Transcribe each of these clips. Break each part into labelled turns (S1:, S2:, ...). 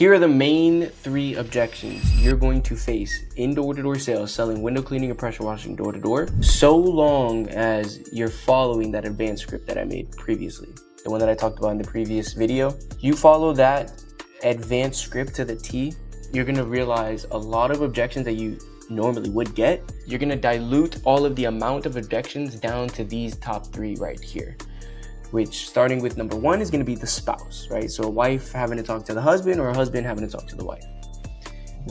S1: Here are the main 3 objections you're going to face in door-to-door sales selling window cleaning or pressure washing door-to-door, so long as you're following that advanced script that I made previously, the one that I talked about in the previous video. You follow that advanced script to the T, you're going to realize a lot of objections that you normally would get, you're going to dilute all of the amount of objections down to these top 3 right here. Which, starting with number 1, is going to be the spouse, right? So a wife having to talk to the husband, or a husband having to talk to the wife.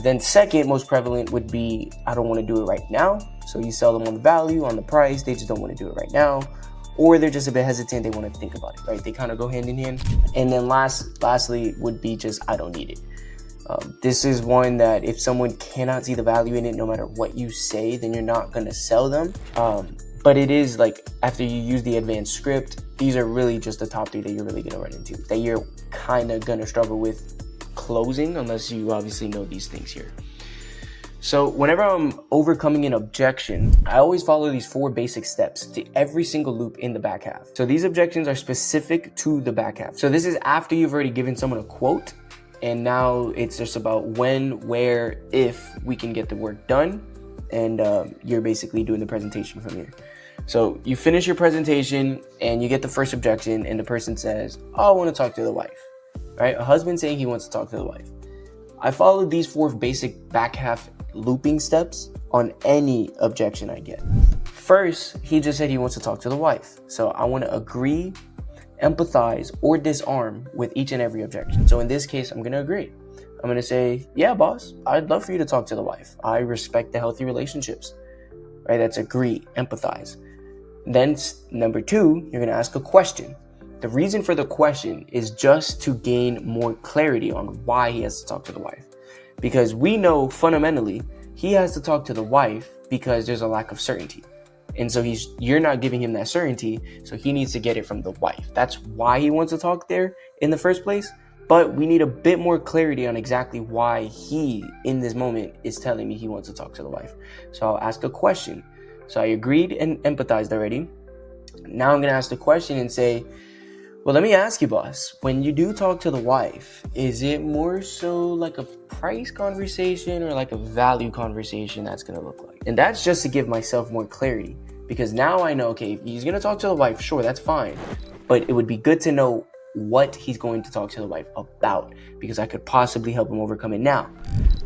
S1: Then second, most prevalent, would be, I don't want to do it right now. So you sell them on the value, on the price, they just don't want to do it right now. Or they're just a bit hesitant, they want to think about it, right? They kind of go hand in hand. And then lastly would be just, I don't need it. This is one that if someone cannot see the value in it, no matter what you say, then you're not going to sell them. But it is like, after you use the advanced script, these are really just the top 3 that you're really going to run into, that you're kind of going to struggle with closing, unless you obviously know these things here. So whenever I'm overcoming an objection, I always follow these 4 basic steps to every single loop in the back half. So these objections are specific to the back half. So this is after you've already given someone a quote, and now it's just about when, where, if we can get the work done, and you're basically doing the presentation from here. So you finish your presentation and you get the first objection, and the person says, oh, I want to talk to the wife, right? A husband saying he wants to talk to the wife. I followed these 4 basic back half looping steps on any objection I get. First, he just said he wants to talk to the wife. So I want to agree, empathize, or disarm with each and every objection. So in this case, I'm going to agree. I'm going to say, yeah, boss, I'd love for you to talk to the wife. I respect the healthy relationships, right? That's agree, empathize. Then number 2, you're going to ask a question. The reason for the question is just to gain more clarity on why he has to talk to the wife. Because we know fundamentally he has to talk to the wife because there's a lack of certainty. And so you're not giving him that certainty, so he needs to get it from the wife. That's why he wants to talk there in the first place. But we need a bit more clarity on exactly why he, in this moment, is telling me he wants to talk to the wife. So I'll ask a question. So I agreed and empathized already. Now I'm going to ask the question and say, well, let me ask you, boss, when you do talk to the wife, is it more so like a price conversation or like a value conversation that's going to look like? And that's just to give myself more clarity, because now I know, okay, if he's going to talk to the wife, sure, that's fine. But it would be good to know what he's going to talk to the wife about, because I could possibly help him overcome it now.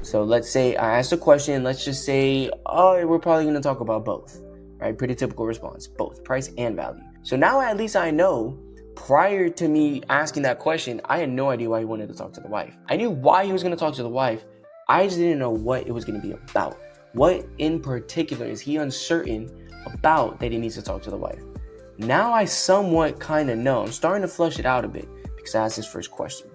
S1: So let's say I asked a question. Let's just say, oh, we're probably going to talk about both, right? Pretty typical response, both price and value. So now at least I know, prior to me asking that question, I had no idea why he wanted to talk to the wife. I knew why he was going to talk to the wife. I just didn't know what it was going to be about. What in particular is he uncertain about that he needs to talk to the wife? Now I somewhat kind of know. I'm starting to flush it out a bit because I asked his first question.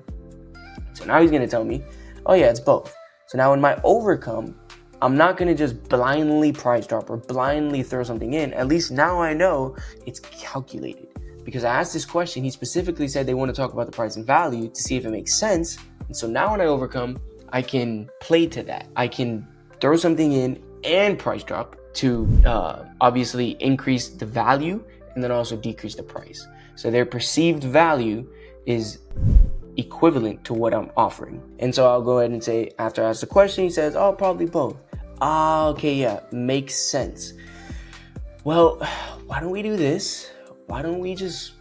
S1: So now he's going to tell me, oh yeah, it's both. So now in my overcome, I'm not going to just blindly price drop or blindly throw something in. At least now I know it's calculated. Because I asked this question, he specifically said they want to talk about the price and value to see if it makes sense. And so now when I overcome, I can play to that. I can throw something in and price drop to obviously increase the value and then also decrease the price. So their perceived value is equivalent to what I'm offering. And so I'll go ahead and say, after I ask the question, he says, oh, probably both. Ah, okay, yeah, makes sense. Well, why don't we do this? Why don't we just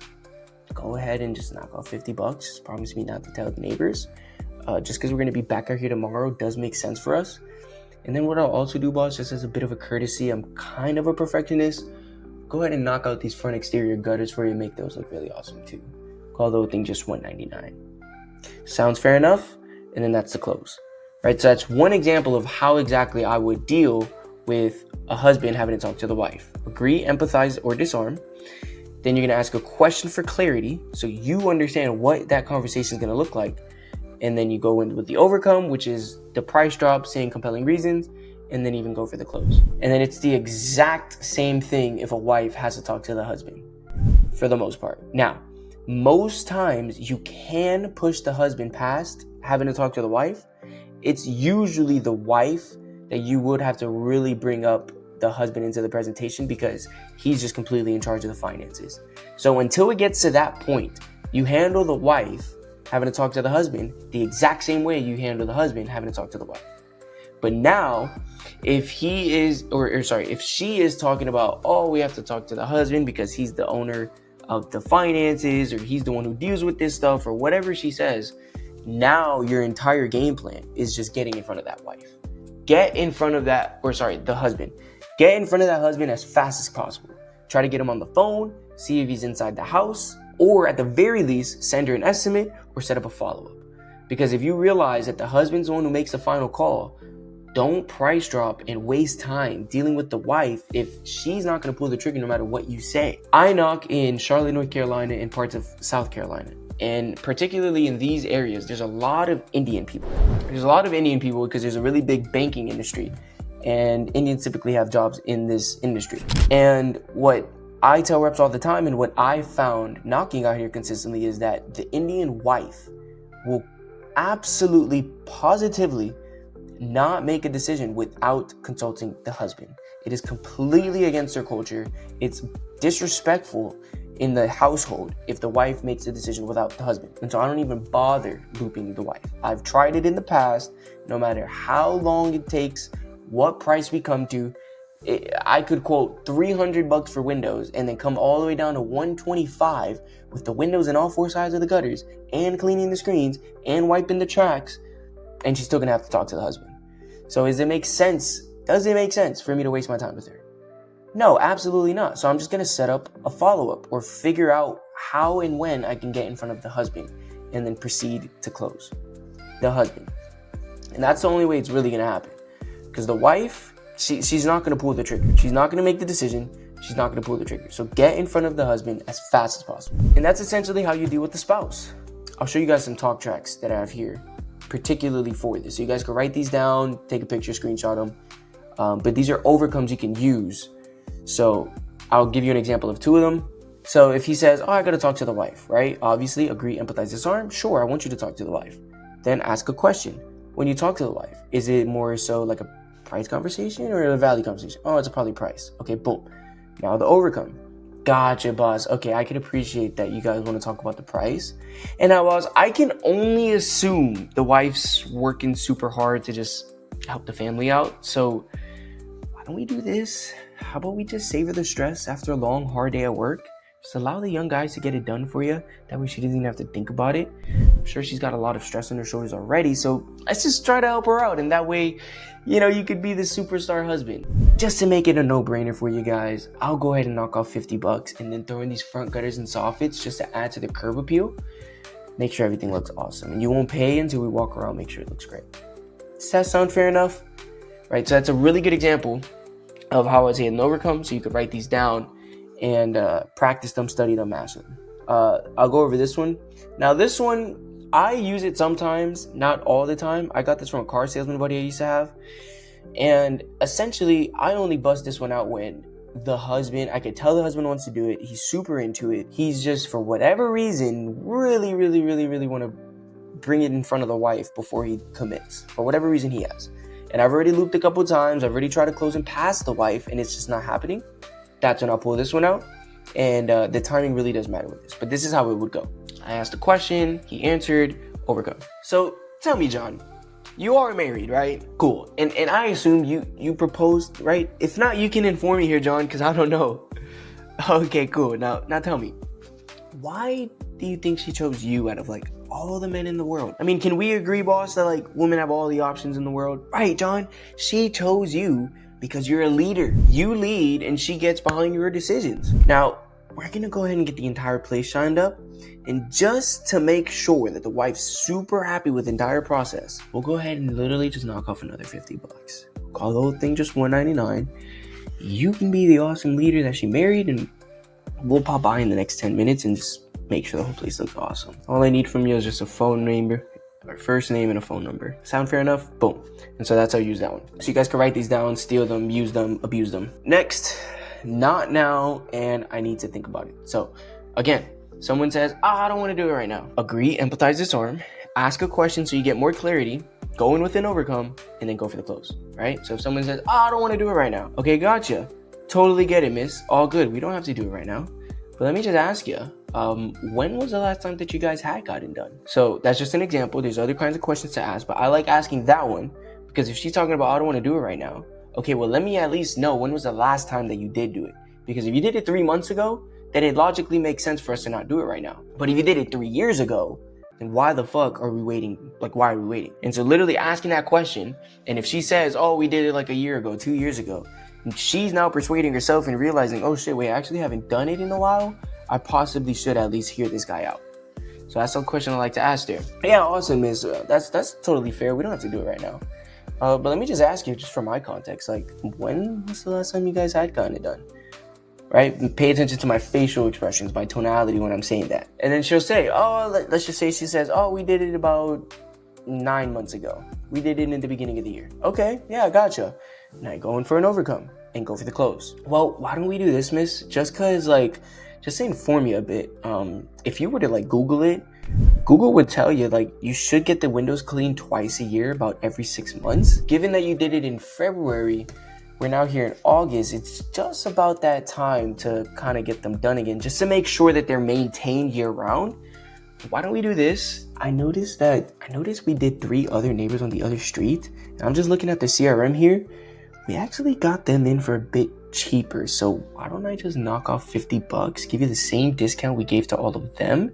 S1: go ahead and just knock off $50? Just promise me not to tell the neighbors. Just because we're going to be back out here tomorrow does make sense for us. And then what I'll also do, boss, just as a bit of a courtesy, I'm kind of a perfectionist. Go ahead and knock out these front exterior gutters for you and make those look really awesome too. Call the whole thing just $199. Sounds fair enough? And then that's the close. Right, so that's one example of how exactly I would deal with a husband having to talk to the wife. Agree, empathize, or disarm. Then you're going to ask a question for clarity so you understand what that conversation is going to look like. And then you go in with the overcome, which is the price drop, saying compelling reasons, and then even go for the close. And then it's the exact same thing if a wife has to talk to the husband, for the most part. Now, most times you can push the husband past having to talk to the wife. It's usually the wife that you would have to really bring up the husband into the presentation because he's just completely in charge of the finances. So until it gets to that point, you handle the wife having to talk to the husband the exact same way you handle the husband having to talk to the wife. But now, if he is, if she is talking about, oh, we have to talk to the husband because he's the owner of the finances, or he's the one who deals with this stuff, or whatever she says, now your entire game plan is just getting in front of that wife. Get in front of the husband. Get in front of that husband as fast as possible. Try to get him on the phone, see if he's inside the house, or at the very least, send her an estimate or set up a follow-up. Because if you realize that the husband's the one who makes the final call, don't price drop and waste time dealing with the wife if she's not going to pull the trigger no matter what you say. I knock in Charlotte, North Carolina, and parts of South Carolina. And particularly in these areas, there's a lot of Indian people. There's a lot of Indian people because there's a really big banking industry. And Indians typically have jobs in this industry. And what I tell reps all the time, and what I found knocking out here consistently, is that the Indian wife will absolutely, positively not make a decision without consulting the husband. It is completely against their culture. It's disrespectful in the household if the wife makes a decision without the husband. And so I don't even bother looping the wife. I've tried it in the past. No matter how long it takes, what price we come to, I could quote $300 for windows and then come all the way down to $125 with the windows in all four sides of the gutters and cleaning the screens and wiping the tracks, and she's still gonna have to talk to the husband. So does it make sense? Does it make sense for me to waste my time with her? No, absolutely not. So I'm just gonna set up a follow-up or figure out how and when I can get in front of the husband and then proceed to close the husband. And that's the only way it's really gonna happen. Because the wife, she's not gonna pull the trigger. She's not gonna make the decision. She's not gonna pull the trigger. So get in front of the husband as fast as possible. And that's essentially how you deal with the spouse. I'll show you guys some talk tracks that I have here, particularly for this. So you guys can write these down, take a picture, screenshot them. But these are overcomes you can use. So I'll give you an example of two of them. So if he says, oh, I gotta talk to the wife, right? Obviously, agree, empathize, disarm. Sure, I want you to talk to the wife. Then ask a question. When you talk to the wife, is it more so like a price conversation or a value conversation? Oh, it's probably price. Okay, boom. Now the overcome. Gotcha, boss. Okay, I can appreciate that you guys want to talk about the price. And now, boss, I can only assume the wife's working super hard to just help the family out. So why don't we do this? How about we just savor the stress after a long, hard day at work? Just allow the young guys to get it done for you. That way she doesn't even have to think about it. I'm sure she's got a lot of stress on her shoulders already. So let's just try to help her out. And that way, you could be the superstar husband. Just to make it a no-brainer for you guys, I'll go ahead and knock off $50 and then throw in these front gutters and soffits just to add to the curb appeal. Make sure everything looks awesome. And you won't pay until we walk around, make sure it looks great. Does that sound fair enough? Right, so that's a really good example of how I say an overcome. So you could write these down and practice them, study them, master them. I'll go over this one. Now this one, I use it sometimes, not all the time. I got this from a car salesman buddy I used to have. And essentially, I only bust this one out when the husband, I could tell the husband wants to do it. He's super into it. He's just, for whatever reason, really want to bring it in front of the wife before he commits. For whatever reason he has. And I've already looped a couple times. I've already tried to close him past the wife, and it's just not happening. That's when I'll pull this one out. And the timing really does matter with this. But this is how it would go. I asked a question. He answered. Overcome. So tell me, John, you are married, right? Cool. And I assume you proposed, right? If not, you can inform me here, John, because I don't know. Okay, cool. Now tell me, why do you think she chose you out of all the men in the world? I mean, can we agree, boss, that women have all the options in the world? Right, John? She chose you because you're a leader. You lead and she gets behind your decisions. Now, we're gonna go ahead and get the entire place shined up. And just to make sure that the wife's super happy with the entire process, we'll go ahead and literally just knock off another $50. Call the whole thing just $199. You can be the awesome leader that she married, and we'll pop by in the next 10 minutes and just make sure the whole place looks awesome. All I need from you is just a phone number, or first name and a phone number. Sound fair enough? Boom. And so that's how you use that one. So you guys can write these down, steal them, use them, abuse them. Next, not now, and I need to think about it. So again, someone says, I don't want to do it right now. Agree, empathize, disarm. Ask a question so you get more clarity. Go in with an overcome, and then go for the close, right? So if someone says, I don't want to do it right now. Okay, gotcha. Totally get it, miss. All good. We don't have to do it right now. But let me just ask you, when was the last time that you guys had gotten done? So that's just an example. There's other kinds of questions to ask, but I like asking that one because if she's talking about, I don't want to do it right now. Okay, well, let me at least know when was the last time that you did do it. Because if you did it 3 months ago, then it logically makes sense for us to not do it right now. But if you did it 3 years ago, then why the fuck are we waiting? Like, why are we waiting? And so literally asking that question, and if she says, oh, we did it like a year ago, 2 years ago, and she's now persuading herself and realizing, oh shit, wait, I actually haven't done it in a while. I possibly should at least hear this guy out. So that's some question I like to ask there. Yeah, awesome, Miss. That's totally fair. We don't have to do it right now. But let me just ask you, just for my context, like, when was the last time you guys had gotten it done? Right? Pay attention to my facial expressions, my tonality when I'm saying that. And then she'll say, oh, let's just say she says, oh, we did it about 9 months ago. We did it in the beginning of the year. Okay, yeah, gotcha. Now you're going for an overcome and go for the close. Well, why don't we do this, miss? Just to inform you a bit, if you were to like Google it, Google would tell you like you should get the windows cleaned twice a year, about every 6 months. Given that you did it in February, we're now here in August, it's just about that time to kind of get them done again, just to make sure that they're maintained year round. Why don't we do this? I noticed we did 3 other neighbors on the other street, and I'm just looking at the CRM here. We actually got them in for a bit cheaper, so why don't I just knock off $50, give you the same discount we gave to all of them,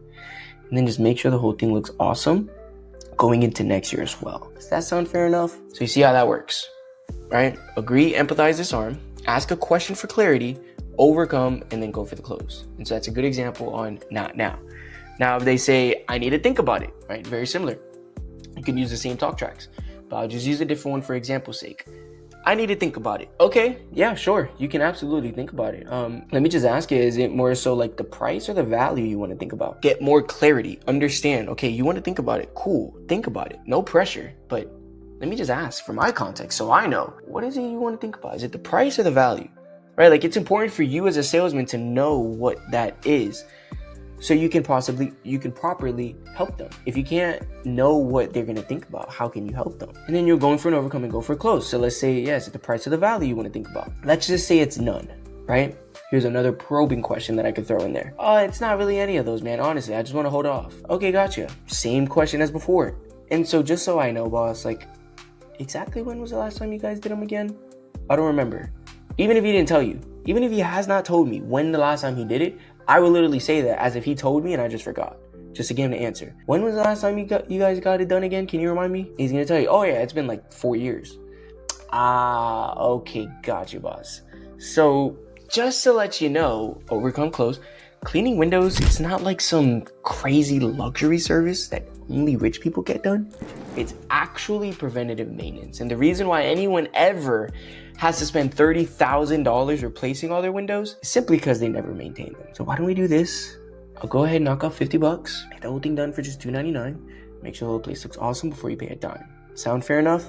S1: and then just make sure the whole thing looks awesome going into next year as well. Does that sound fair enough? So you see how that works, right? Agree, empathize, disarm, ask a question for clarity, overcome, and then go for the close. And so that's a good example on not now. Now, if they say, I need to think about it, right? Very similar. You can use the same talk tracks, but I'll just use a different one for example's sake. I need to think about it. Okay, yeah, sure. You can absolutely think about it. Let me just ask you, is it more so like the price or the value you want to think about? Get more clarity, understand. Okay, you want to think about it. Cool, think about it. No pressure, but let me just ask for my context so I know. What is it you want to think about? Is it the price or the value? Right, like it's important for you as a salesman to know what that is, so you can properly help them. If you can't know what they're going to think about, how can you help them? And then you're going for an overcome and go for a close. So let's say, yes, it's the price of the value you want to think about. Let's just say it's none, right? Here's another probing question that I could throw in there. Oh, it's not really any of those, man. Honestly, I just want to hold off. Okay, gotcha. Same question as before. And so just so I know, boss, like, exactly when was the last time you guys did them again? I don't remember. Even if he didn't tell you, even if he has not told me when the last time he did it, I would literally say that as if he told me and I just forgot, just to give him the answer. When was the last time you guys got it done again? Can you remind me? He's gonna tell you, oh yeah, it's been like 4 years. Ah, okay, got you, boss. So just to let you know, overcome close, cleaning windows, it's not like some crazy luxury service that only rich people get done. It's actually preventative maintenance. And the reason why anyone ever has to spend $30,000 replacing all their windows is simply because they never maintain them. So why don't we do this? I'll go ahead and knock off $50, get the whole thing done for just $2.99. Make sure the whole place looks awesome before you pay a dime. Sound fair enough?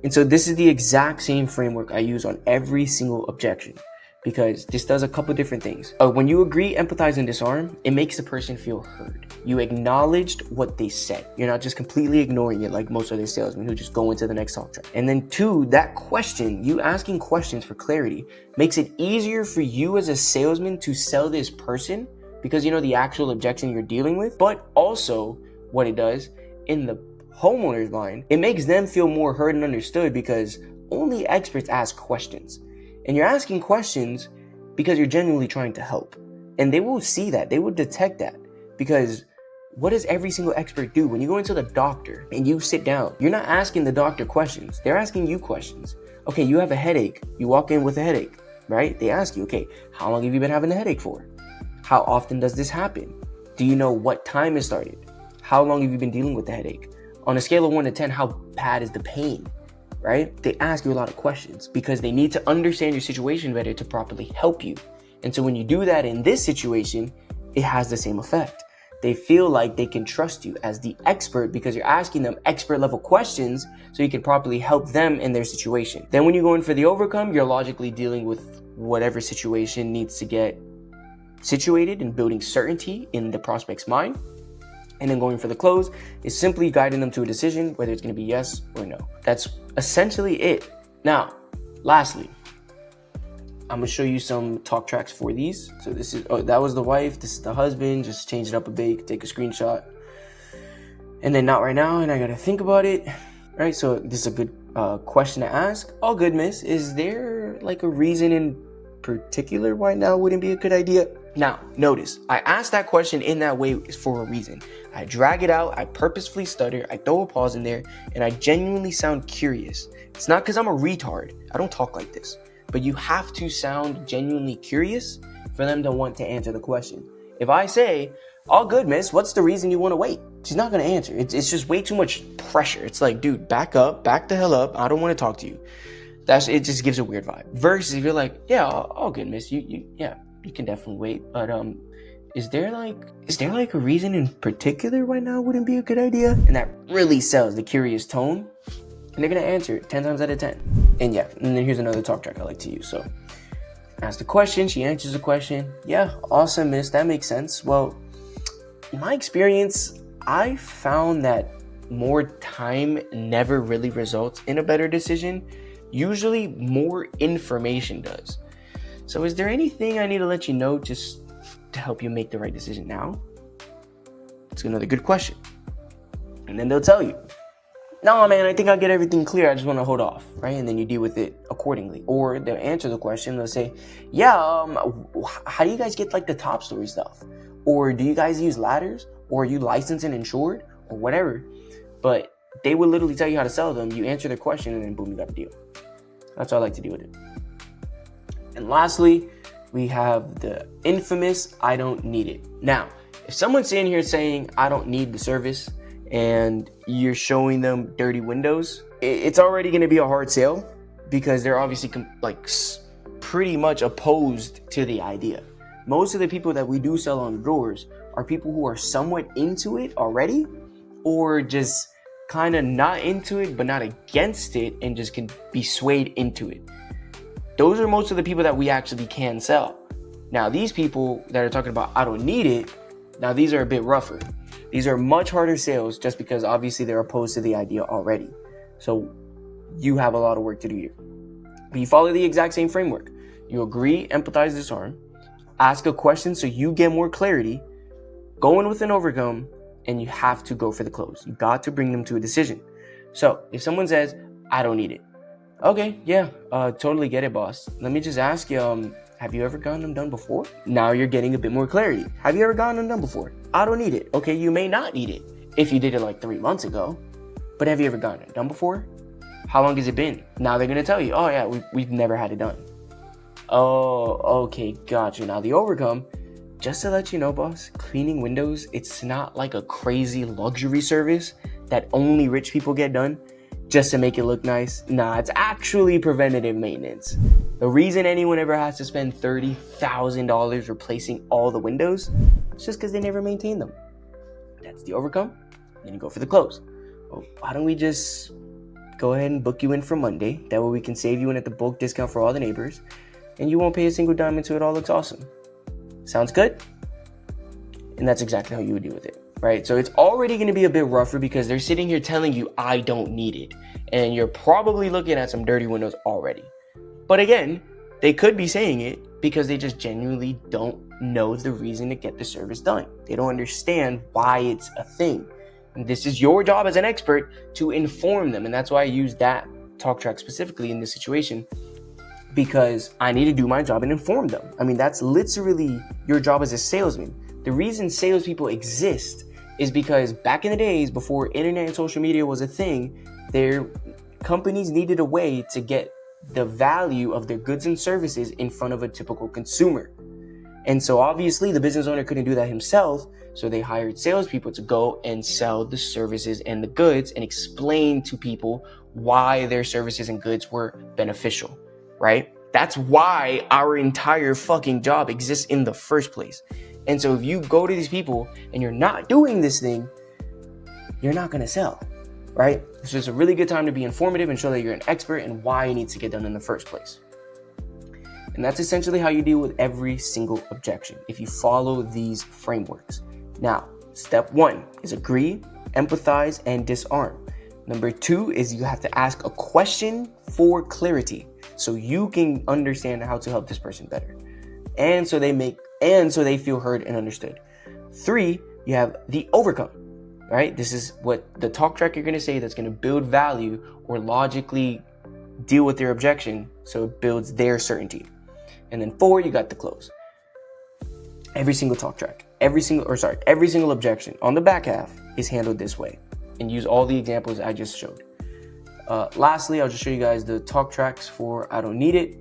S1: And so this is the exact same framework I use on every single objection, because this does a couple different things. When you agree, empathize, and disarm, it makes the person feel heard. You acknowledged what they said. You're not just completely ignoring it like most other salesmen who just go into the next talk track. And then 2, that question, you asking questions for clarity, makes it easier for you as a salesman to sell this person because you know the actual objection you're dealing with. But also what it does in the homeowner's mind, it makes them feel more heard and understood because only experts ask questions. And you're asking questions because you're genuinely trying to help. And they will see that. They will detect that. Because what does every single expert do? When you go into the doctor and you sit down, you're not asking the doctor questions. They're asking you questions. Okay, you have a headache. You walk in with a headache, right? They ask you, okay, how long have you been having a headache for? How often does this happen? Do you know what time it started? How long have you been dealing with the headache? On a scale of 1 to 10, how bad is the pain? Right? They ask you a lot of questions because they need to understand your situation better to properly help you. And so when you do that in this situation, it has the same effect. They feel like they can trust you as the expert because you're asking them expert level questions so you can properly help them in their situation. Then when you go in for the overcome, you're logically dealing with whatever situation needs to get situated and building certainty in the prospect's mind. And then going for the close is simply guiding them to a decision, whether it's going to be yes or no. That's essentially it. Now, lastly, I'm gonna show you some talk tracks for these. So this is, oh, that was the wife, this is the husband. Just change it up a bit, take a screenshot. And then not right now, and I gotta think about it. Right, so this is a good question to ask. All good, miss. Is there like a reason in particular why now wouldn't be a good idea? Now, notice, I asked that question in that way for a reason. I drag it out, I purposefully stutter, I throw a pause in there, and I genuinely sound curious. It's not because I'm a retard. I don't talk like this. But you have to sound genuinely curious for them to want to answer the question. If I say, all good, miss, what's the reason you want to wait? She's not going to answer. It's just way too much pressure. It's like, dude, back up, back the hell up. I don't want to talk to you. It just gives a weird vibe. Versus if you're like, yeah, all good, miss, you can definitely wait. But is there like a reason in particular why now wouldn't be a good idea? And that really sells the curious tone. And they're going to answer it 10 times out of 10. And yeah, and then here's another talk track I like to use. So ask the question, she answers the question. Yeah, awesome, miss, that makes sense. Well, in my experience, I found that more time never really results in a better decision. Usually more information does. So is there anything I need to let you know just to help you make the right decision now? It's another good question. And then they'll tell you, no, man, I think I'll get everything clear. I just want to hold off, right? And then you deal with it accordingly. Or they'll answer the question. They'll say, yeah, how do you guys get like the top story stuff? Or do you guys use ladders? Or are you licensed and insured? Or whatever. But they will literally tell you how to sell them. You answer their question and then boom, you got a deal. That's how I like to deal with it. And lastly, we have the infamous, I don't need it. Now, if someone's sitting here saying, I don't need the service, and you're showing them dirty windows, it's already going to be a hard sale because they're obviously pretty much opposed to the idea. Most of the people that we do sell on doors are people who are somewhat into it already, or just kind of not into it but not against it and just can be swayed into it. Those are most of the people that we actually can sell. Now, these people that are talking about I don't need it, now these are a bit rougher. These are much harder sales just because obviously they're opposed to the idea already. So you have a lot of work to do here. But you follow the exact same framework. You agree, empathize, disarm, ask a question so you get more clarity, go in with an overcome, and you have to go for the close. You got to bring them to a decision. So if someone says, I don't need it. Okay, yeah, totally get it, boss. Let me just ask you, have you ever gotten them done before? Now you're getting a bit more clarity. Have you ever gotten them done before? I don't need it. Okay, you may not need it if you did it like 3 months ago, but have you ever gotten it done before? How long has it been? Now they're gonna tell you, oh yeah, we've never had it done. Oh, okay, gotcha. Now the overcome, just to let you know, boss, cleaning windows, it's not like a crazy luxury service that only rich people get done just to make it look nice. Nah, it's actually preventative maintenance. The reason anyone ever has to spend $30,000 replacing all the windows, it's just because they never maintain them. That's the overcome. Then you go for the close. Well, why don't we just go ahead and book you in for Monday? That way we can save you in at the bulk discount for all the neighbors, and you won't pay a single dime until it all looks awesome. Sounds good? And that's exactly how you would deal with it, right? So it's already going to be a bit rougher because they're sitting here telling you, I don't need it. And you're probably looking at some dirty windows already. But again, they could be saying it because they just genuinely don't know the reason to get the service done. They don't understand why it's a thing. And this is your job as an expert to inform them. And that's why I use that talk track specifically in this situation, because I need to do my job and inform them. I mean, that's literally your job as a salesman. The reason salespeople exist is because back in the days before internet and social media was a thing, their companies needed a way to get the value of their goods and services in front of a typical consumer. And so obviously the business owner couldn't do that himself, so they hired salespeople to go and sell the services and the goods and explain to people why their services and goods were beneficial, right? That's why our entire fucking job exists in the first place. And so if you go to these people and you're not doing this thing, you're not going to sell, right? It's just a really good time to be informative and show that you're an expert and why it needs to get done in the first place. And that's essentially how you deal with every single objection if you follow these frameworks. Now, step 1 is agree, empathize, and disarm. Number 2 is you have to ask a question for clarity. so you can understand how to help this person better. And so they feel heard and understood. 3, you have the overcome, right? This is what the talk track you're going to say that's going to build value or logically deal with their objection, so it builds their certainty. And then 4, you got the close. Every single talk track, every single objection on the back half is handled this way, and use all the examples I just showed. Lastly, I'll just show you guys the talk tracks for I don't need it.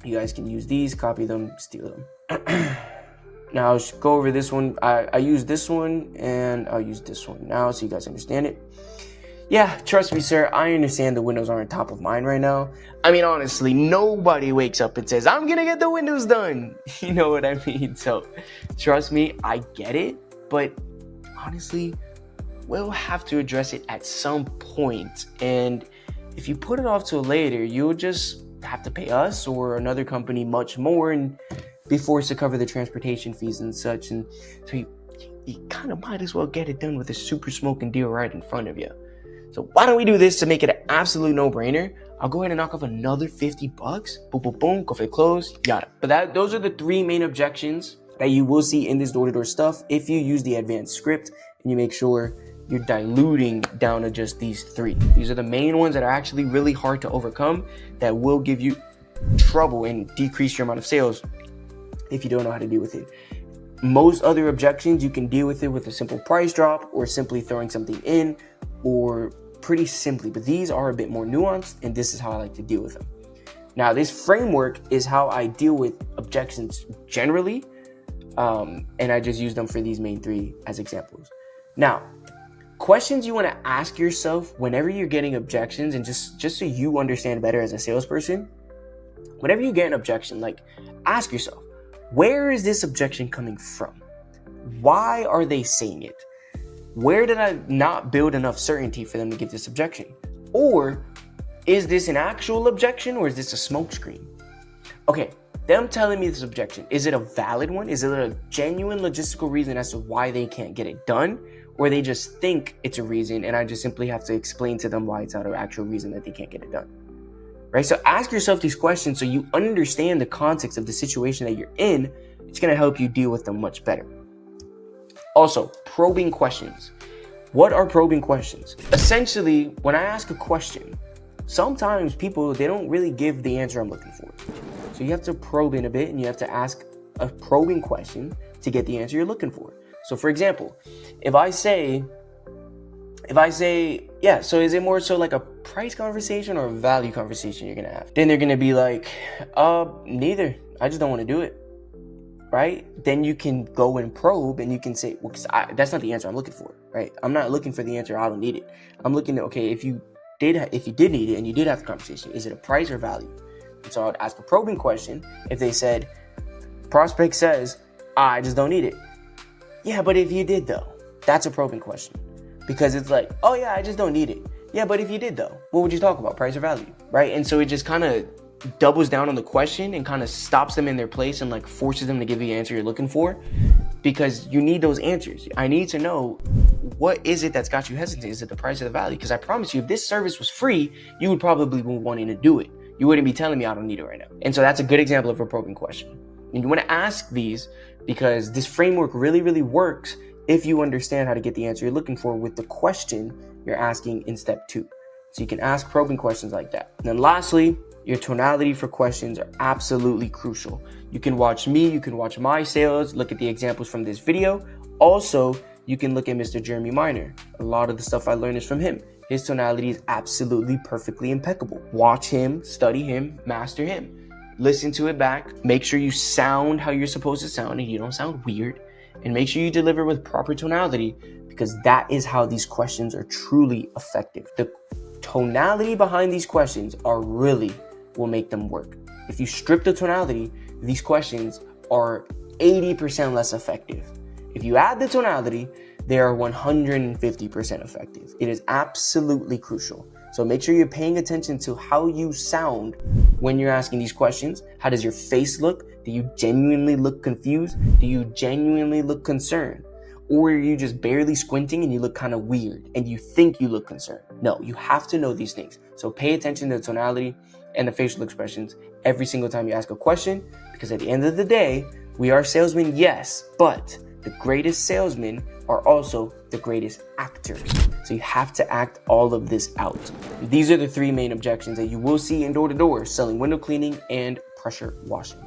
S1: You guys can use these, copy them, steal them. Now I'll just go over this one. I use this one and I'll use this one now so you guys understand it. Yeah, trust me, sir, I understand the windows aren't top of mind right now. I mean, honestly, nobody wakes up and says, I'm gonna get the windows done. You know what I mean? So trust me, I get it, but honestly, we'll have to address it at some point. And if you put it off till later, you'll just have to pay us or another company much more and be forced to cover the transportation fees and such. And so you kind of might as well get it done with a super smoking deal right in front of you. So why don't we do this to make it an absolute no-brainer? I'll go ahead and knock off another $50. Boom, boom, boom, go for the close, yada. But those are the 3 main objections that you will see in this door-to-door stuff if you use the advanced script and you make sure you're diluting down to just these 3. These are the main ones that are actually really hard to overcome, that will give you trouble and decrease your amount of sales if you don't know how to deal with it. Most other objections, you can deal with it with a simple price drop or simply throwing something in, or pretty simply, but these are a bit more nuanced, and this is how I like to deal with them. Now, this framework is how I deal with objections generally, and I just use them for these main 3 as examples. Now, questions you want to ask yourself whenever you're getting objections, and just so you understand better as a salesperson, whenever you get an objection, like, ask yourself, where is this objection coming from? Why are they saying it? Where did I not build enough certainty for them to give this objection? Or is this an actual objection, or is this a smokescreen? Okay, them telling me this objection, is it a valid one? Is it a genuine logistical reason as to why they can't get it done? Or they just think it's a reason and I just simply have to explain to them why it's not an actual reason that they can't get it done? Right? So ask yourself these questions so you understand the context of the situation that you're in. It's going to help you deal with them much better. Also, probing questions. What are probing questions? Essentially, when I ask a question, sometimes people, they don't really give the answer I'm looking for. So you have to probe in a bit and you have to ask a probing question to get the answer you're looking for. So for example, if I say, yeah, so is it more so like a price conversation or a value conversation you're going to have? Then they're going to be like, neither. I just don't want to do it. Right? Then you can go and probe and you can say, well, that's not the answer I'm looking for, right? I'm not looking for the answer, I don't need it. I'm looking at, okay, if you did need it and you did have the conversation, is it a price or value? And so I would ask a probing question. If they said, prospect says, I just don't need it. Yeah, but if you did though, that's a probing question. Because it's like, oh yeah, I just don't need it. Yeah, but if you did though, what would you talk about? Price or value, right? And so it just kind of doubles down on the question and kind of stops them in their place and like forces them to give you the answer you're looking for, because you need those answers. I need to know, what is it that's got you hesitant? Is it the price or the value? Because I promise you, if this service was free, you would probably be wanting to do it. You wouldn't be telling me I don't need it right now. And so that's a good example of a probing question. And you want to ask these because this framework really, really works if you understand how to get the answer you're looking for with the question you're asking in step 2. So you can ask probing questions like that. And then lastly, your tonality for questions are absolutely crucial. You can watch me, you can watch my sales, look at the examples from this video. Also, you can look at Mr. Jeremy Miner. A lot of the stuff I learned is from him. His tonality is absolutely perfectly impeccable. Watch him, study him, master him. Listen to it back. Make sure you sound how you're supposed to sound and you don't sound weird. And make sure you deliver with proper tonality, because that is how these questions are truly effective. The tonality behind these questions are really will make them work. If you strip the tonality, these questions are 80% less effective. If you add the tonality, they are 150% effective. It is absolutely crucial. So make sure you're paying attention to how you sound when you're asking these questions. How does your face look? Do you genuinely look confused? Do you genuinely look concerned? Or are you just barely squinting and you look kind of weird and you think you look concerned? No, you have to know these things. So pay attention to the tonality and the facial expressions every single time you ask a question, because at the end of the day, we are salesmen, yes, but the greatest salesmen are also the greatest actors. So you have to act all of this out. These are the three main objections that you will see in door-to-door selling window cleaning and pressure washing.